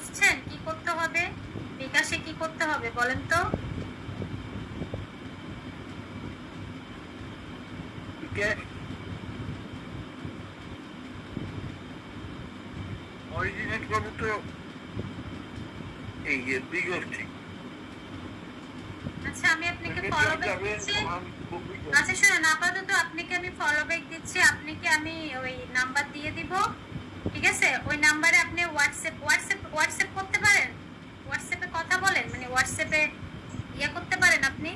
বুঝছেন কি করতে হবে? বিকাশে কি করতে হবে বলেন তো? অরিজিনেট করবো তো এই যে বিগস্টি। আচ্ছা আমি আপনাকে ফলো ব্যাক দিচ্ছি। আচ্ছা শুনুন, আপাতত আপনাকে আমি ফলো ব্যাক দিচ্ছি। আপনাকে আমি ওই নাম্বার দিয়ে দিব, ঠিক আছে? ওই নাম্বারে আপনি হোয়াটসঅ্যাপ করতে পারেন, হোয়াটসঅ্যাপে কথা বলেন, মানে হোয়াটসঅ্যাপে ইয়ে করতে পারেন আপনি?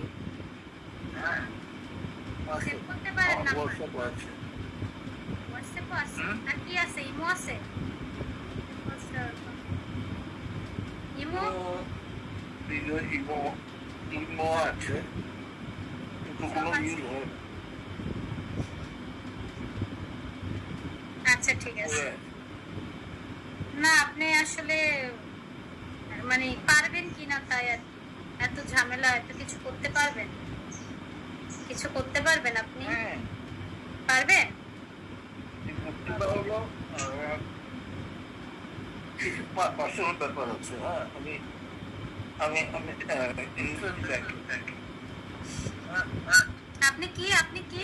সেভ করতে পারেন না? হোয়াটসঅ্যাপও আছে, আর কি আছে? ইমো আছে? ইমো ইমো আছে, আচ্ছা ঠিক আছে। না আপনি আসলে মানে পারবেন কিনা তাই আর কি, এত ঝামেলা, এত কিছু করতে পারবেন? কিছু করতে পারবেন আপনি? পারবেন? পার্সোনাল ব্যাপার আছে। হ্যাঁ আমি আপনি কি আপনি কি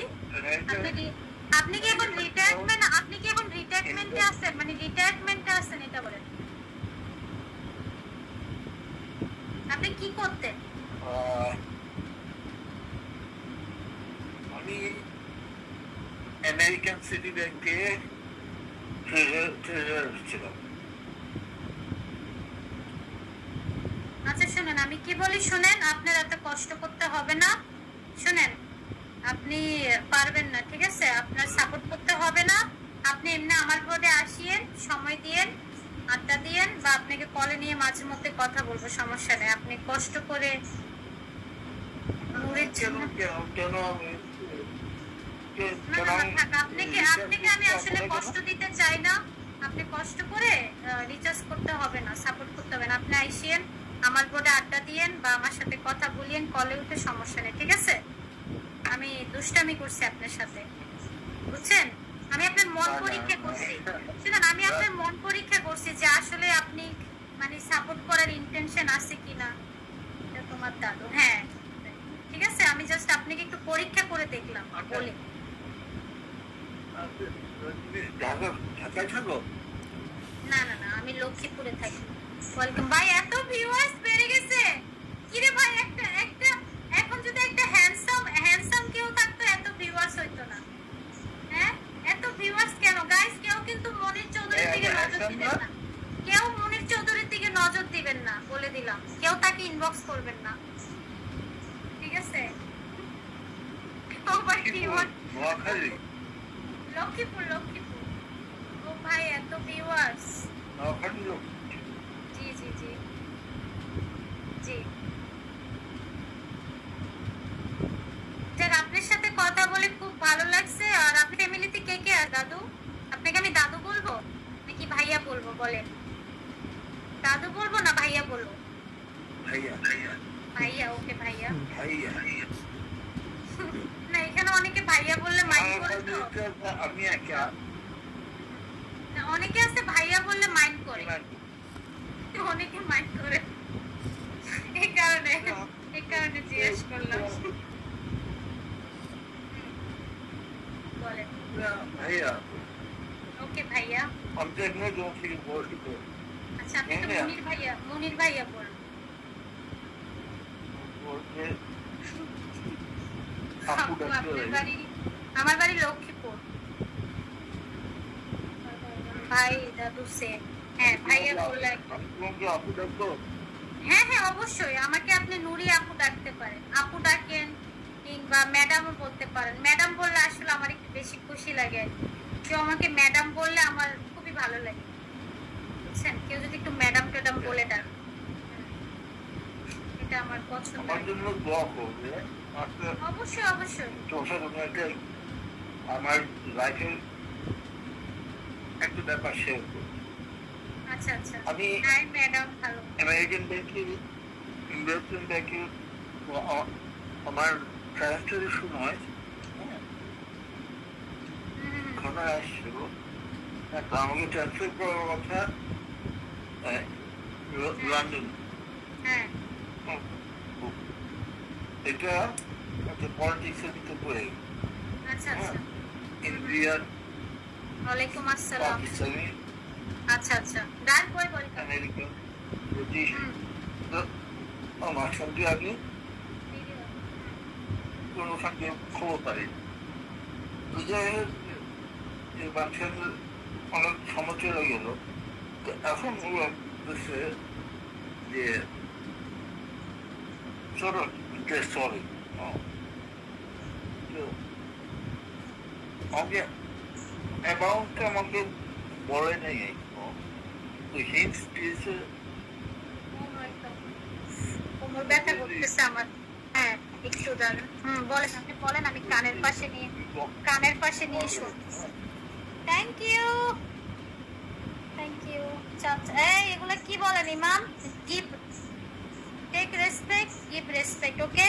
আপনি কি এখন রিটায়ারমেন্ট, আপনি কি এখন রিটায়ারমেন্টে আছেন, মানে রিটায়ারমেন্টে আছেন এটা বলেন? আপনি কি করতেন? আমি আমেরিকান সিটি ব্যাংকে ট্রেজারার ছিলাম। আচ্ছা শুনেন, আমি কি বলি শুনেন, আপনার এত কষ্ট করতে হবে না। শুনেন, আপনি পারবেন না, ঠিক আছে? আপনার সাপোর্ট করতে হবে না। আপনি এমনি আমার বোর্ডে আসিয়েন, সময় দিয়েন, আড্ডা দিয়েন, বা আপনাকে কলে নিয়ে মাঝে মধ্যে কথা বলবো, সমস্যা নেই। আপনি কষ্ট করে আপনাকে আমি আসলে কষ্ট দিতে চাই না। আপনি কষ্ট করে রিচার্জ করতে হবে না, সাপোর্ট করতে হবে না। আপনি আইসিয়েন, আমার বোর্ডে আড্ডা দিয়েন বা আমার সাথে কথা বলিয়েন, কলে উঠে, সমস্যা নেই, ঠিক আছে? আমি দুষ্টামি করছি আপনার সাথে, বুঝছেন? আমি আপনার মন পরীক্ষা করছি। শুনুন, আমি আপনার মন পরীক্ষা করছি যে আসলে আপনি মানে সাপোর্ট করার ইন্টেনশন আছে কিনা। এটা তোমার দাদু, হ্যাঁ ঠিক আছে। আমি জাস্ট আপনাকে একটু পরীক্ষা করে দেখলাম বলে। না না না, আমি লক্ষ্মীপুরে থাকি। ওয়েলকাম ভাই। এত ভিউয়ার্স বেড়ে গেছে কিরে ভাই! একটা একটা এখন যদি একটা হ্যান্ডসাম কেউ থাকতো এত ভিউয়ার্স হইতো না। হ্যাঁ, এত ভিউয়ার্স কেন গাইস? কেউ কিন্তু মনির চৌধুরীর দিকে নজর দিবেন না, কেউ মনির চৌধুরীর দিকে নজর দিবেন না, বলে দিলাম। কেউ তাকে ইনবক্স করবেন না, ঠিক আছে? ও ভাই লক্ষ্মীপুর ও ভাই, এত ভিউয়ার্স। জি জি জি জি। যাক, আপনার সাথে কথা বলে খুব ভালো লাগছে। আর আপনার ফ্যামিলিতে কে কে আছে? দাদু? আপনাকে আমি দাদু বলবো নাকি ভাইয়া বলবো বলেন? দাদু বলবো না ভাইয়া বলবো? ভাইয়া, ওকে ভাইয়া। না, এখানে অনেকে ভাইয়া বললে মাইন্ড করে তো। অনেকে আছে ভাইয়া বললে মাইন্ড করে, অনেকে মাইন্ড করে, এই কারণে জিজ্ঞেস করলাম। বলেন। ওকে ভাইয়া। আচ্ছা, আপনি তো মনির ভাইয়া বলুন। আমার বাড়ি লক্ষ্মীপুর। ভাই দাদু সে, হ্যাঁ ভাইয়া বললে। হ্যাঁ হ্যাঁ অবশ্যই, আমাকে আপনি নুরি আপু ডাকতে পারেন, আপু ডাকেন, কিংবা ম্যাডামও বলতে পারেন। ম্যাডাম বললে আসলে আমার একটু বেশি খুশি লাগে আর কি। কেউ আমাকে ম্যাডাম বললে আমার খুবই ভালো লাগে, বুঝছেন? কেউ যদি একটু ম্যাডাম ট্যাডাম বলে ডাক, এটা আমার পছন্দ। অবশ্যই অবশ্যই। আমার লাইফের একটা ব্যাপার শেয়ার করব। আচ্ছা আচ্ছা। আমি ম্যাডাম ভালো। আমেরিকান ব্যাংকের ইনভেস্টমেন্ট ব্যাংকে আমার ট্রান্সফারের সময় ঘটনা আসছিল। আমাকে ট্রান্সফার করার কথা লন্ডন। হ্যাঁ এটা একটা পলিটিক্সের ভিতরে পড়ে। আচ্ছা আচ্ছা ইন্ডিয়ান, ওয়ালাইকুম আসসালাম পাকিস্তানি, আচ্ছা আচ্ছা ডান কই বল আমেরিকান, ব্রিটিশ। আমার সঙ্গে আমি কোনো সঙ্গে খবর পাই যে মানুষের অনেক সমস্যা হয়ে গেল। তো এখন ওরা বলছে যে চলো সরি আমাকে অ্যামাউন্টটা আমাকে বলে নেই, তো হিন্টস দিয়েছে। কোমর ব্যথা করতেছে আমার। হ্যাঁ একটু দাঁড়ান। বলেন, আপনি বলেন, আমি কানের পাশে নিয়ে শুন। Thank you thank you. এই এগুলা কি বলেন ইমাম? Give take respect, give respect, ওকে?